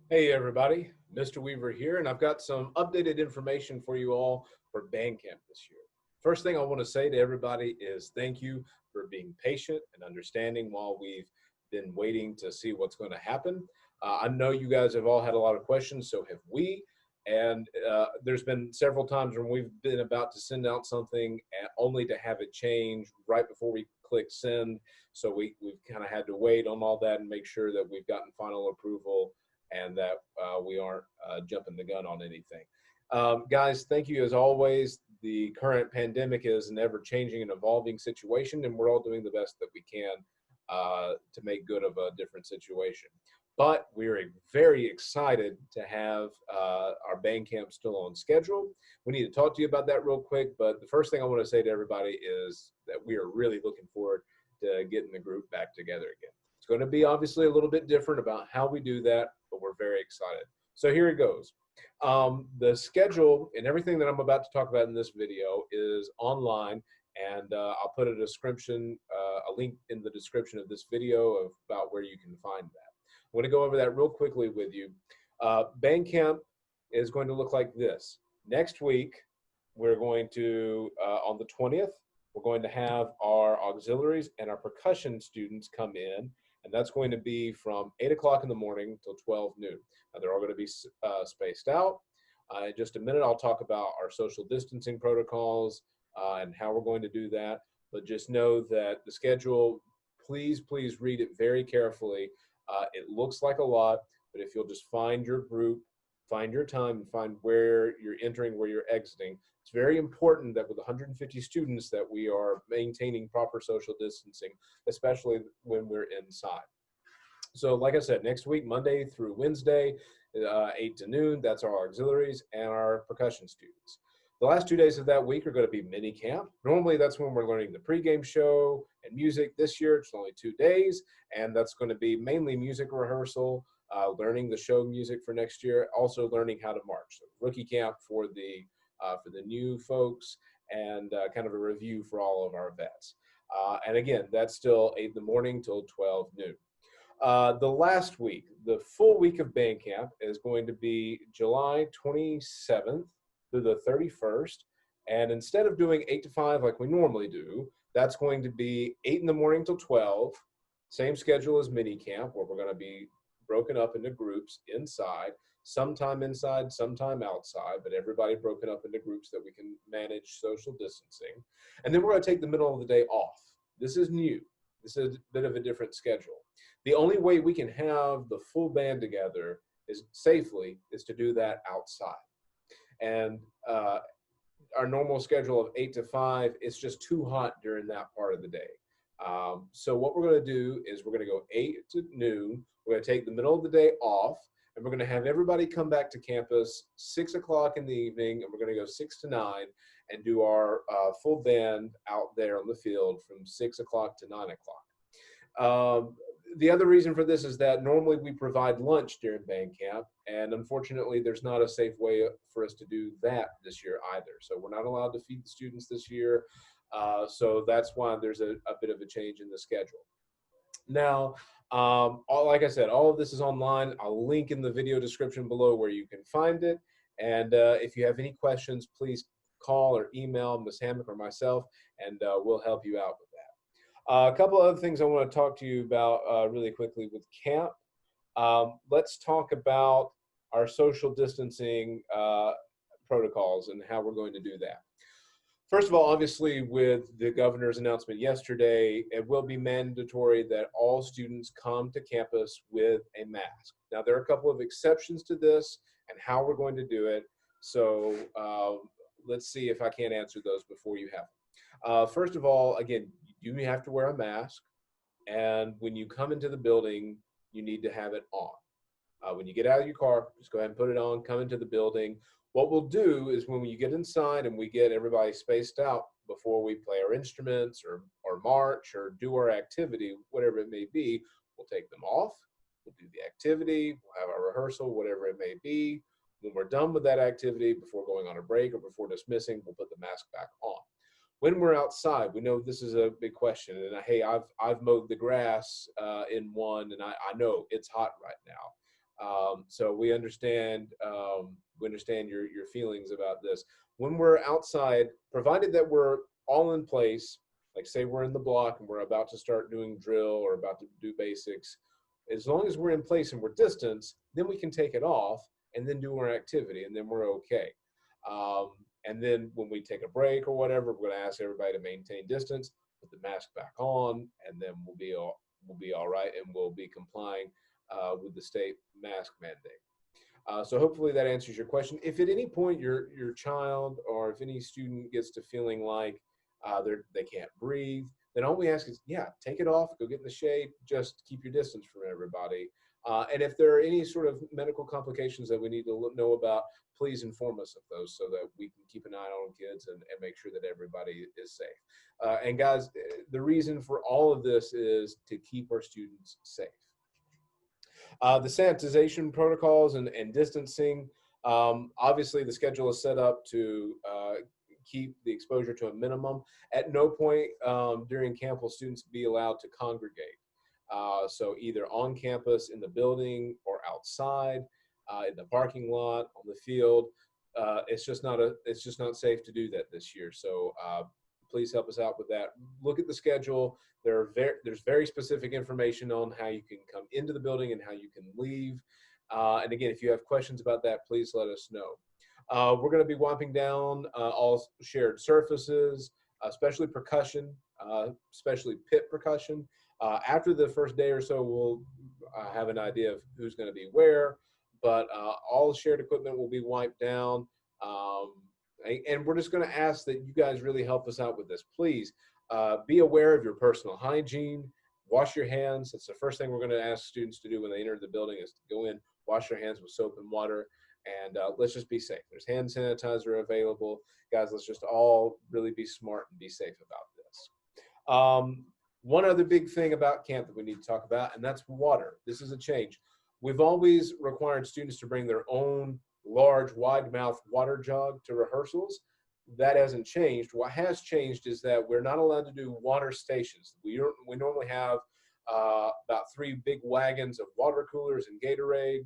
Hey everybody, Mr. Weaver here, and I've got some updated information for you all for band camp this year. First thing I want to say to everybody is thank you for being patient and understanding while we've been waiting to see what's going to happen. I know you guys have all had a lot of questions, so have we. And there's been several times when we've been about to send out something only to have it change right before we click send. So we've kind of had to wait on all that and make sure that we've gotten final approval and that we aren't jumping the gun on anything. Guys, thank you as always. The current pandemic is an ever-changing and evolving situation, and we're all doing the best that we can to make good of a different situation. But we're very excited to have our band camp still on schedule. We need to talk to you about that real quick, but the first thing I want to say to everybody is that we are really looking forward to getting the group back together again. It's going to be obviously a little bit different about how we do that, but we're very excited. So here it goes. The schedule and everything that I'm about to talk about in this video is online, and I'll put a description, a link in the description of this video about where you can find that. I'm going to go over that real quickly with you. Band camp is going to look like this. Next week, we're going to, on the 20th, we're going to have our auxiliaries and our percussion students come in, and that's going to be from 8 o'clock in the morning till 12 noon. Now, they're all going to be spaced out. In just a minute, I'll talk about our social distancing protocols and how we're going to do that. But just know that the schedule, please read it very carefully. It looks like a lot, but if you'll just find your group, find your time, and find where you're entering, where you're exiting. It's very important that with 150 students that we are maintaining proper social distancing, especially when we're inside. So like I said, next week, Monday through Wednesday, 8 to noon, that's our auxiliaries and our percussion students. The last 2 days of that week are going to be mini camp. Normally, that's when we're learning the pregame show and music. This year, it's only 2 days, and that's going to be mainly music rehearsal, learning the show music for next year, also learning how to march. So rookie camp for the new folks, and kind of a review for all of our vets. And again, that's still 8 in the morning till 12 noon. The last week, the full week of band camp is going to be July 27th through the 31st. And instead of doing 8 to 5 like we normally do, that's going to be 8 in the morning till 12. Same schedule as mini camp, where we're going to be broken up into groups inside, sometime inside, sometime outside, but everybody broken up into groups that we can manage social distancing. And then we're going to take the middle of the day off. This is new. This is a bit of a different schedule. The only way we can have the full band together safely is to do that outside. And our normal schedule of 8 to 5, it's just too hot during that part of the day. So what we're going to do is we're going to go 8 to noon. We're going to take the middle of the day off, and we're going to have everybody come back to campus 6 o'clock in the evening, and we're going to go 6 to 9 and do our full band out there on the field from 6 o'clock to 9 o'clock. The other reason for this is that normally we provide lunch during band camp, and unfortunately there's not a safe way for us to do that this year either. So we're not allowed to feed the students this year, so that's why there's a bit of a change in the schedule. Now, like I said, all of this is online. I'll link in the video description below where you can find it, and if you have any questions, please call or email Ms. Hammock or myself, and we'll help you out with that. A couple other things I want to talk to you about really quickly with camp. Let's talk about our social distancing protocols and how we're going to do that. First of all, obviously, with the governor's announcement yesterday, it will be mandatory that all students come to campus with a mask. Now, there are a couple of exceptions to this and how we're going to do it. So let's see if I can't answer those before you have. First of all, again, you have to wear a mask, and when you come into the building, you need to have it on. When you get out of your car, just go ahead and put it on, come into the building. What we'll do is when you get inside and we get everybody spaced out before we play our instruments or march or do our activity, whatever it may be, we'll take them off, we'll do the activity, we'll have our rehearsal, whatever it may be, When we're done with that activity, before going on a break or before dismissing, we'll put the mask back on. When we're outside, we know this is a big question. And hey, I've mowed the grass in one, and I know it's hot right now. So we understand your feelings about this. When we're outside, provided that we're all in place, like say we're in the block and we're about to start doing drill or about to do basics, as long as we're in place and we're distance, then we can take it off and then do our activity, and then we're okay. Um, and then when we take a break or whatever, we're going to ask everybody to maintain distance, put the mask back on, and then we'll be all right, and we'll be complying with the state mask mandate. So hopefully that answers your question. If at any point your child or if any student gets to feeling like they can't breathe, then all we ask is, yeah, take it off, go get in the shade, just keep your distance from everybody. And if there are any sort of medical complications that we need to know about, please inform us of those so that we can keep an eye on kids and make sure that everybody is safe. And guys, the reason for all of this is to keep our students safe. The sanitization protocols and distancing, obviously the schedule is set up to keep the exposure to a minimum. At no point during camp will students be allowed to congregate. So either on campus, in the building, or outside, in the parking lot, on the field. It's just not safe to do that this year. So please help us out with that. Look at the schedule. There's very specific information on how you can come into the building and how you can leave. And again, if you have questions about that, please let us know. We're going to be wiping down all shared surfaces, especially percussion, especially pit percussion. After the first day or so, we'll have an idea of who's going to be where, but all shared equipment will be wiped down. And we're just going to ask that you guys really help us out with this. Please be aware of your personal hygiene. Wash your hands. That's the first thing we're going to ask students to do when they enter the building, is to go in, wash their hands with soap and water, and let's just be safe. There's hand sanitizer available. Guys, let's just all really be smart and be safe about this. One other big thing about camp that we need to talk about, and that's water. This is a change. We've always required students to bring their own large, wide-mouth water jug to rehearsals. That hasn't changed. What has changed is that we're not allowed to do water stations. We normally have about 3 big wagons of water coolers and Gatorade,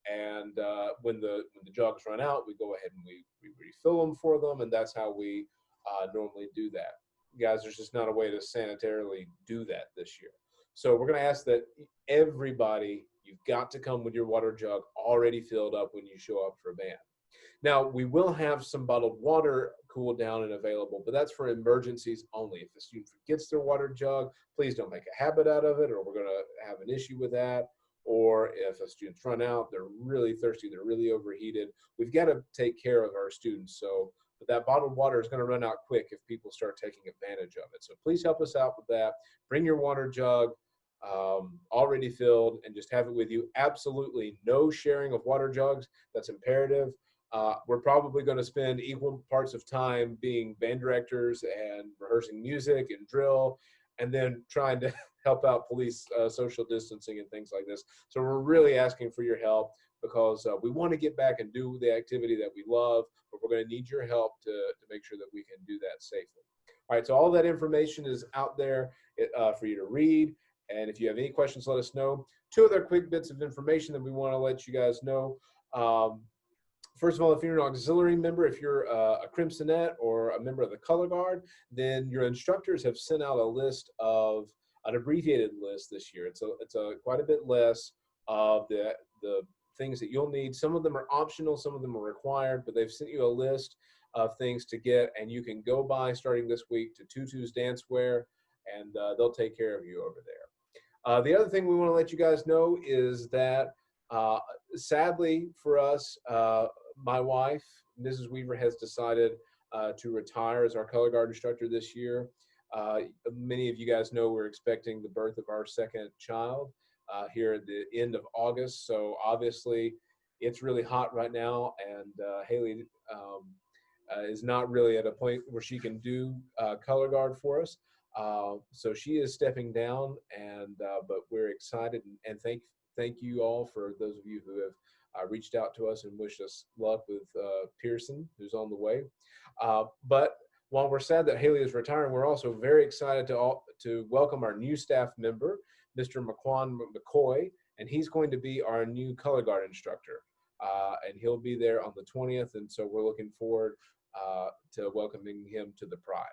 and when the jugs run out, we go ahead and we refill them for them, and that's how we normally do that. Guys, there's just not a way to sanitarily do that this year. So we're going to ask that everybody, you've got to come with your water jug already filled up when you show up for band. Now, we will have some bottled water cooled down and available, but that's for emergencies only. If a student forgets their water jug, please don't make a habit out of it, or we're going to have an issue with that. Or if a student's run out, they're really thirsty, they're really overheated, we've got to take care of our students. So, but that bottled water is going to run out quick if people start taking advantage of it. So please help us out with that. Bring your water jug already filled, and just have it with you. Absolutely no sharing of water jugs. That's imperative. We're probably going to spend equal parts of time being band directors and rehearsing music and drill, and then trying to help out police social distancing and things like this. So we're really asking for your help, because we want to get back and do the activity that we love, but we're going to need your help to make sure that we can do that safely. All right, so all that information is out there for you to read. And if you have any questions, let us know. 2 other quick bits of information that we want to let you guys know. First of all, if you're an auxiliary member, if you're a Crimsonette or a member of the Color Guard, then your instructors have sent out a list of an abbreviated list this year. It's quite a bit less of the things that you'll need. Some of them are optional, some of them are required, but they've sent you a list of things to get, and you can go by starting this week to Tutu's Dancewear, and they'll take care of you over there. The other thing we want to let you guys know is that sadly for us, my wife, Mrs. Weaver, has decided to retire as our color guard instructor this year. Many of you guys know we're expecting the birth of our 2nd child here at the end of August. So obviously it's really hot right now, and Haley is not really at a point where she can do color guard for us. So she is stepping down, and but we're excited, and thank you all for those of you who have reached out to us and wished us luck with Pearson, who's on the way. But while we're sad that Haley is retiring, we're also very excited to welcome our new staff member, Mr. McQuan McCoy, and he's going to be our new color guard instructor. And he'll be there on the 20th, and so we're looking forward to welcoming him to the Pride.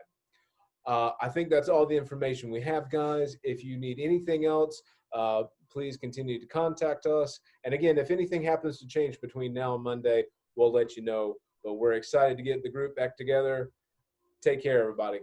I think that's all the information we have, guys. If you need anything else, please continue to contact us. And again, if anything happens to change between now and Monday, we'll let you know. But we're excited to get the group back together. Take care, everybody.